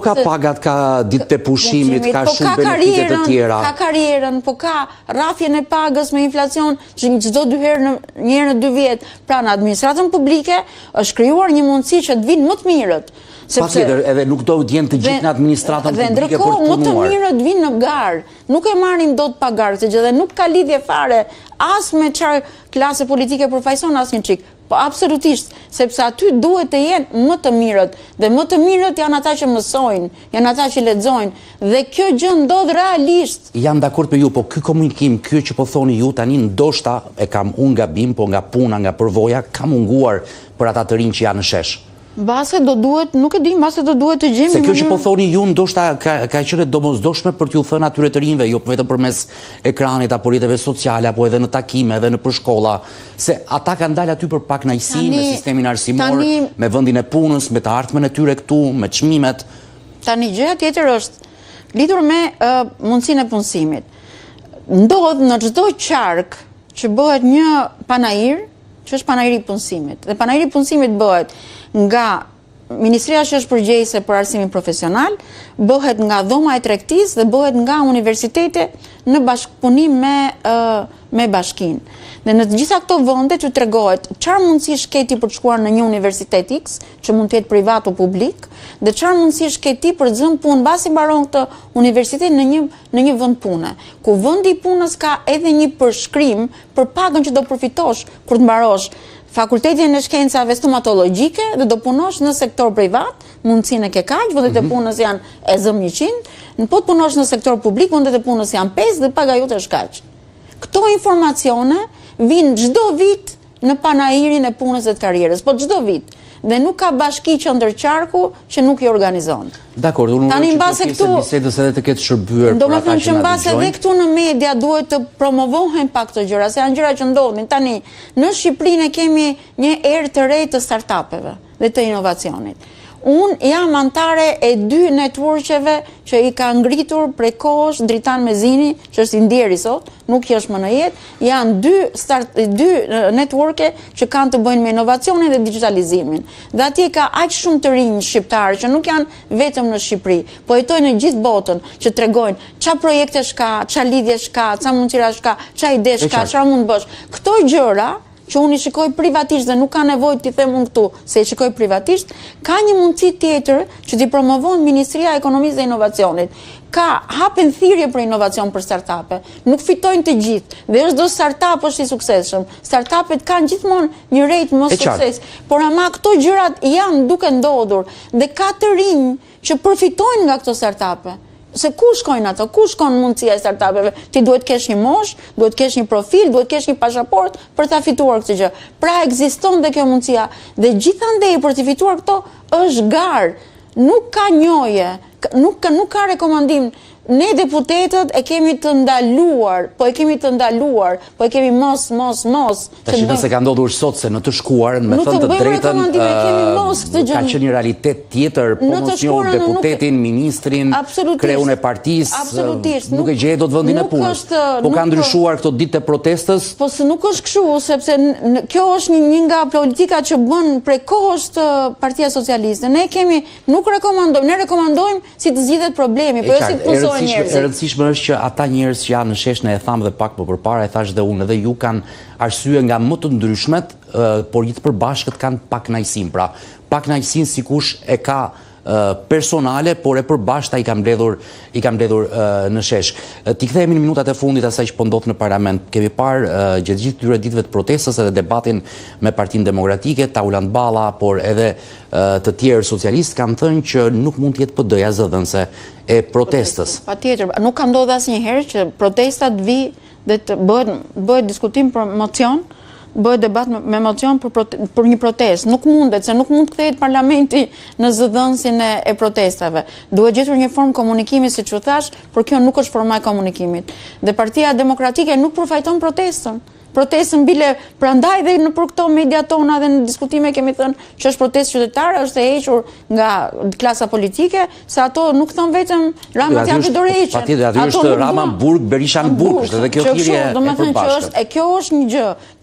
Ka pagat, ka ditë të pushimit, ka shumë benefitet të tjera. Ka karierën, po ka rrafjen e pagës me inflacion që çdo 2 herë një herë në 2 vjet. Pra në administratën publike është krijuar një mundësi që të vinë më të mirët. Patjetër, edhe nuk do të jenë të gjithë në administratën publike për të punuar. Dhe ndërkohë më të mirët vinë në garë. Nuk e marrin dot pagarë, dhe nuk ka lidhje fare as me çfarë klase politike përfaqëson asnjë çik. Po absolutisht, sepse aty duhet të jenë më të mirët, dhe më të mirët janë ata që mësojnë, janë ata që lexojnë, dhe kjo gjë ndodh realisht. Jam dakord me ju, po ky komunikim, ky që po thoni ju tani, ndoshta e kam unë gabim, po nga puna, nga përvoja, ka munguar për ata të rinj që janë në shesh. Mbase do duhet, nuk e di, mbase do duhet të gjejmë. Se kjo që po thoni ju ndoshta ka qenë domosdoshme për t'ju thënë atyre të rinjve, jo vetëm përmes ekranit apo rrjeteve sociale, apo edhe në takime, edhe në shkolla, se ata kanë dalë aty për pak kënaqësi me sistemin arsimor, me vendin e punës, me të ardhmen e tyre këtu, me çmimet. Tani gjëja tjetër është lidhur me mundësinë e punësimit. Ndodh në çdo qark që bëhet një panair, që është panairi i punësimit. Dhe panairi i punësimit bëhet nga Ministria që është përgjegjëse për arsimin profesional, bëhet nga dhoma e tregtisë dhe bëhet nga universitete në bashkëpunim me bashkinë. Dhe në të gjitha këto vende që tregohet çfarë mundësi shketi për të shkuar në një universitet X, që mund të jetë privat o publik, dhe çfarë mundësi shketi për të zënë punë mbasi mbaron këtë universitet në një vend pune, ku vendi i punës ka edhe një përshkrim për pagën që do përfitosh kur të mbarosh Fakultetin e Shkencave Stomatologjike dhe do punosh në sektor privat, mundësinë e ke kaq, vendet e punës janë e zëm 100, po të punosh në sektor publik, vendet e punës janë 5 dhe paga jote është kaq. Këto informacione vinë çdo vit në panairin e punës dhe të karrierës, po çdo vit. Dhe nuk ka bashki që ndërqarku që nuk i organizon. Dakor, unë që të bisedës edhe të ketë shërbyer për ata që na dëgjojnë. Domethënë që mbase edhe këtu në media duhet të promovohen pak këto gjëra, se janë gjëra që ndodhin. Tani, në Shqipërinë kemi një erë të re të startupeve dhe të inovacionit. Unë jam antare e 2 networkeve që i ka ngritur prej kohësh Dritan Mezini, që është i ndjeri sot, nuk i është më në jetë, janë 2 networke që kanë të bëjnë me inovacionin dhe digitalizimin. Dhe atje ka aq shumë të rinj shqiptarë që nuk janë vetëm në Shqipëri, po jetojnë në gjithë botën, që tregojnë çfarë projekte ka, çfarë lidhje ka, çfarë mundësira ka, çfarë ide ka, çfarë mund të bësh. Këto gjëra që unë i shikoj privatisht dhe nuk ka nevojë t'i them unë këtu se i shikoj privatisht, ka një mundësi tjetër që t'i promovon Ministria e Ekonomisë dhe Inovacionit. Ka hapen thirrje për inovacion për startupe. Nuk fitojnë të gjithë. Dhe çdo startup është i suksesshëm. Startupet kanë gjithmonë një rejt më sukses. Por ama këto gjërat janë duke ndodhur dhe ka të rinj që përfitojnë nga këto startupe. Se ku shkojnë ato? Ku shkon mundësia e startupeve? Ti duhet kesh një mosh, duhet kesh një profil, duhet kesh një pasaport për ta fituar këtë gjë. Pra ekziston dhe kjo mundësia. Dhe gjithandej për të fituar këto është garë. Nuk ka njoje, nuk ka rekomandim. Ne deputetët e kemi të ndaluar, po e kemi mos. Tash nëse ka ndodhur sot se në të shkuarën, me thënë të drejtën, ka qenë një realitet tjetër, promocion deputetin, ministrin, kreun e partisë, nuk e gjej dot vendin e punës. Po ka ndryshuar këto ditë të protestës? Po se nuk është kështu, sepse kjo është një nga politika që bën prej kohës të Partia Socialiste. Ne rekomandojmë si të zgjidhet problemi, po jo si të punësojnë. E rëndësishme është që ata njerëz që janë në shesh, ne e thamë dhe pak më përpara, e thash dhe unë, edhe ju kanë arsye nga më të ndryshmet, por gjithë përbashkët kanë pak kënaqësinë. Pra, pak kënaqësinë sikush e ka personale, por e përbashkëta i kam mbledhur në shesh. Ti kthehemi në minutat e fundit asaj që po ndodh në parlament. Kemi parë gjatë gjithë këtyre ditëve të protestës edhe debatin me Partinë Demokratike, Tauland Balla, por edhe të tjerë socialistë kanë thënë që nuk mund të jetë PD-ja zëdhënëse e protestës. Patjetër, nuk ka ndodhur asnjëherë që protestat vi dhe të bëhet diskutim për mocion, bëhet debat me mocion për një protestë. Nuk mundet, se nuk mund të kthehet parlamenti në zëdhënësin e protestave. Duhet gjetur një formë komunikimi, siç u thash, por kjo nuk është forma e komunikimit. Dhe Partia Demokratike nuk përfajton protestën. Protestën bile prandaj dhe në për këto media tona dhe në diskutime kemi thënë që është protestë qytetare, është e hequr nga klasa politike, se ato nuk thon vetëm Rama t'japi dorë heqen. Patjetër, aty është Rama Burg, Berisha në Burg, është edhe kjo thirrje e përbashkët. Kjo është një gjë.